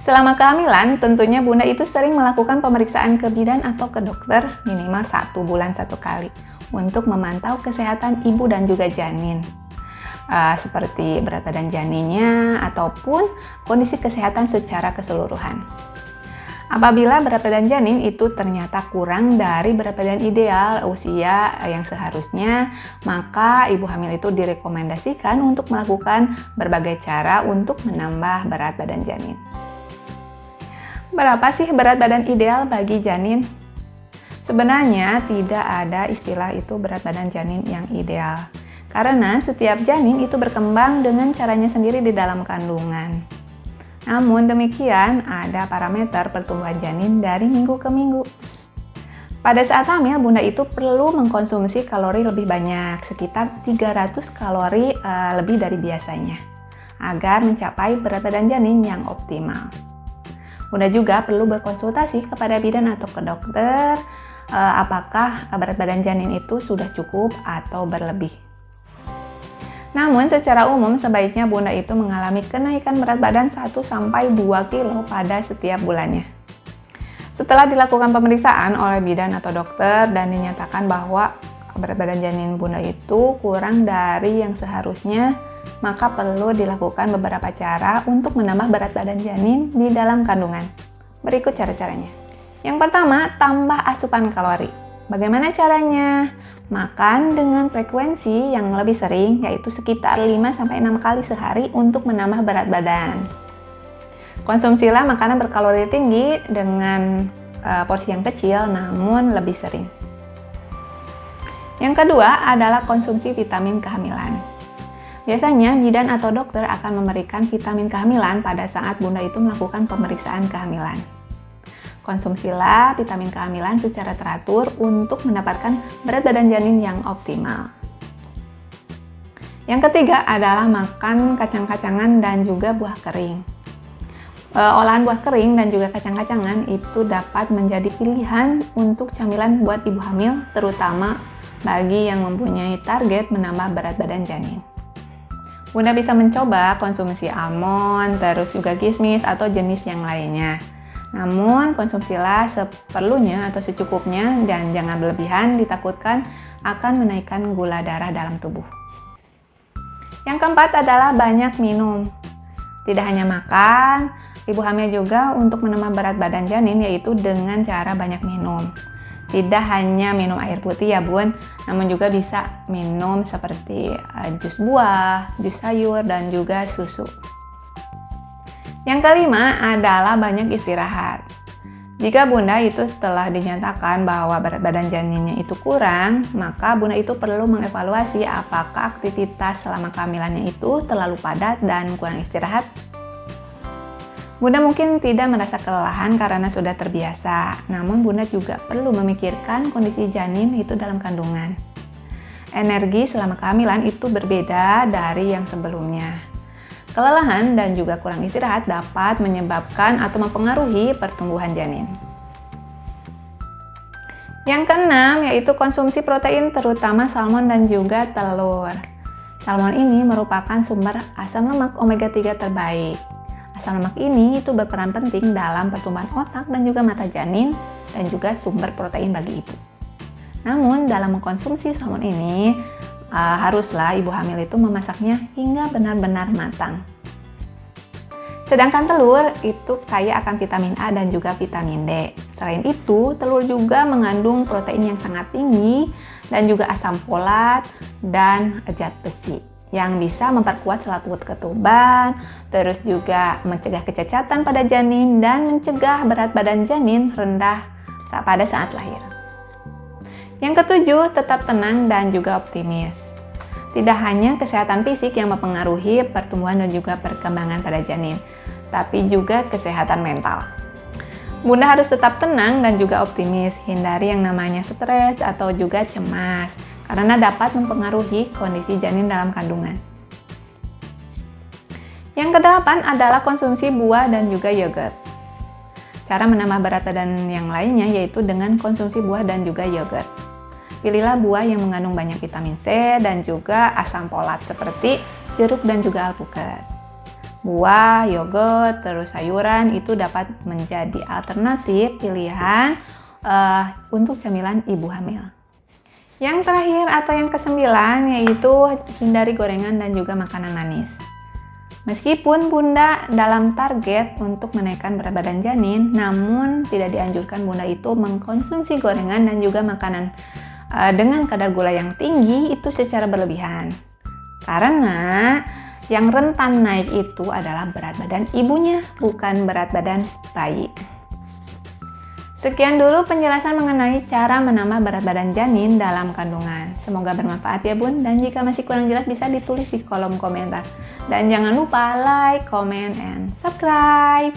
Selama kehamilan, tentunya Bunda itu sering melakukan pemeriksaan ke bidan atau ke dokter minimal 1 bulan 1 kali untuk memantau kesehatan ibu dan juga janin. Seperti berat badan janinnya ataupun kondisi kesehatan secara keseluruhan. Apabila berat badan janin itu ternyata kurang dari berat badan ideal usia yang seharusnya, maka ibu hamil itu direkomendasikan untuk melakukan berbagai cara untuk menambah berat badan janin. Berapa sih berat badan ideal bagi janin? Sebenarnya tidak ada istilah itu berat badan janin yang ideal, karena setiap janin itu berkembang dengan caranya sendiri di dalam kandungan. Namun demikian, ada parameter pertumbuhan janin dari minggu ke minggu. Pada saat hamil, Bunda itu perlu mengkonsumsi kalori lebih banyak, sekitar 300 kalori lebih dari biasanya, agar mencapai berat badan janin yang optimal. Bunda juga perlu berkonsultasi kepada bidan atau ke dokter, apakah berat badan janin itu sudah cukup atau berlebih. Namun secara umum sebaiknya Bunda itu mengalami kenaikan berat badan 1-2 kilo pada setiap bulannya. Setelah dilakukan pemeriksaan oleh bidan atau dokter dan dinyatakan bahwa berat badan janin Bunda itu kurang dari yang seharusnya, maka perlu dilakukan beberapa cara untuk menambah berat badan janin di dalam kandungan. Berikut cara-caranya. Yang pertama, tambah asupan kalori. Bagaimana caranya? Makan dengan frekuensi yang lebih sering, yaitu sekitar 5-6 kali sehari untuk menambah berat badan. Konsumsilah makanan berkalori tinggi dengan porsi yang kecil namun lebih sering. Yang kedua adalah konsumsi vitamin kehamilan. Biasanya bidan atau dokter akan memberikan vitamin kehamilan pada saat Bunda itu melakukan pemeriksaan kehamilan. Konsumsilah vitamin kehamilan secara teratur untuk mendapatkan berat badan janin yang optimal. Yang ketiga adalah makan kacang-kacangan dan juga buah kering. Olahan buah kering dan juga kacang-kacangan itu dapat menjadi pilihan untuk camilan buat ibu hamil, terutama bagi yang mempunyai target menambah berat badan janin. Bunda bisa mencoba konsumsi almond, terus juga kismis atau jenis yang lainnya. Namun, konsumsilah seperlunya atau secukupnya dan jangan berlebihan, ditakutkan akan menaikkan gula darah dalam tubuh. Yang keempat adalah banyak minum. Tidak hanya makan, ibu hamil juga untuk menambah berat badan janin yaitu dengan cara banyak minum. Tidak hanya minum air putih ya Bun, namun juga bisa minum seperti jus buah, jus sayur, dan juga susu. Yang kelima adalah banyak istirahat. Jika Bunda itu setelah dinyatakan bahwa berat badan janinnya itu kurang, maka Bunda itu perlu mengevaluasi apakah aktivitas selama kehamilannya itu terlalu padat dan kurang istirahat. Bunda mungkin tidak merasa kelelahan karena sudah terbiasa, namun Bunda juga perlu memikirkan kondisi janin itu dalam kandungan. Energi selama kehamilan itu berbeda dari yang sebelumnya. Kelelahan dan juga kurang istirahat dapat menyebabkan atau mempengaruhi pertumbuhan janin. Yang keenam yaitu konsumsi protein terutama salmon dan juga telur. Salmon ini merupakan sumber asam lemak omega 3 terbaik. Asam lemak ini itu berperan penting dalam pertumbuhan otak dan juga mata janin dan juga sumber protein bagi ibu. Namun dalam mengkonsumsi salmon ini, haruslah ibu hamil itu memasaknya hingga benar-benar matang. Sedangkan telur itu kaya akan vitamin A dan juga vitamin D. Selain itu, telur juga mengandung protein yang sangat tinggi dan juga asam folat dan zat besi yang bisa memperkuat selaput ketuban, terus juga mencegah kecacatan pada janin dan mencegah berat badan janin rendah pada saat lahir. Yang ketujuh, tetap tenang dan juga optimis. Tidak hanya kesehatan fisik yang mempengaruhi pertumbuhan dan juga perkembangan pada janin, tapi juga kesehatan mental. Bunda harus tetap tenang dan juga optimis, hindari yang namanya stres atau juga cemas, karena dapat mempengaruhi kondisi janin dalam kandungan. Yang kedelapan adalah konsumsi buah dan juga yogurt. Cara menambah berat badan yang lainnya yaitu dengan konsumsi buah dan juga yogurt. Pilihlah buah yang mengandung banyak vitamin C dan juga asam folat seperti jeruk dan juga alpukat. buah, yogurt, terus sayuran itu dapat menjadi alternatif pilihan untuk camilan ibu hamil. Yang terakhir atau yang kesembilan yaitu hindari gorengan dan juga makanan manis. Meskipun bunda dalam target untuk menaikkan berat badan janin, namun tidak dianjurkan bunda itu mengkonsumsi gorengan dan juga makanan dengan kadar gula yang tinggi itu secara berlebihan. Karena yang rentan naik itu adalah berat badan ibunya, bukan berat badan bayi. Sekian dulu penjelasan mengenai cara menambah berat badan janin dalam kandungan. Semoga bermanfaat ya bun, dan jika masih kurang jelas bisa ditulis di kolom komentar. Dan jangan lupa like, comment, and subscribe.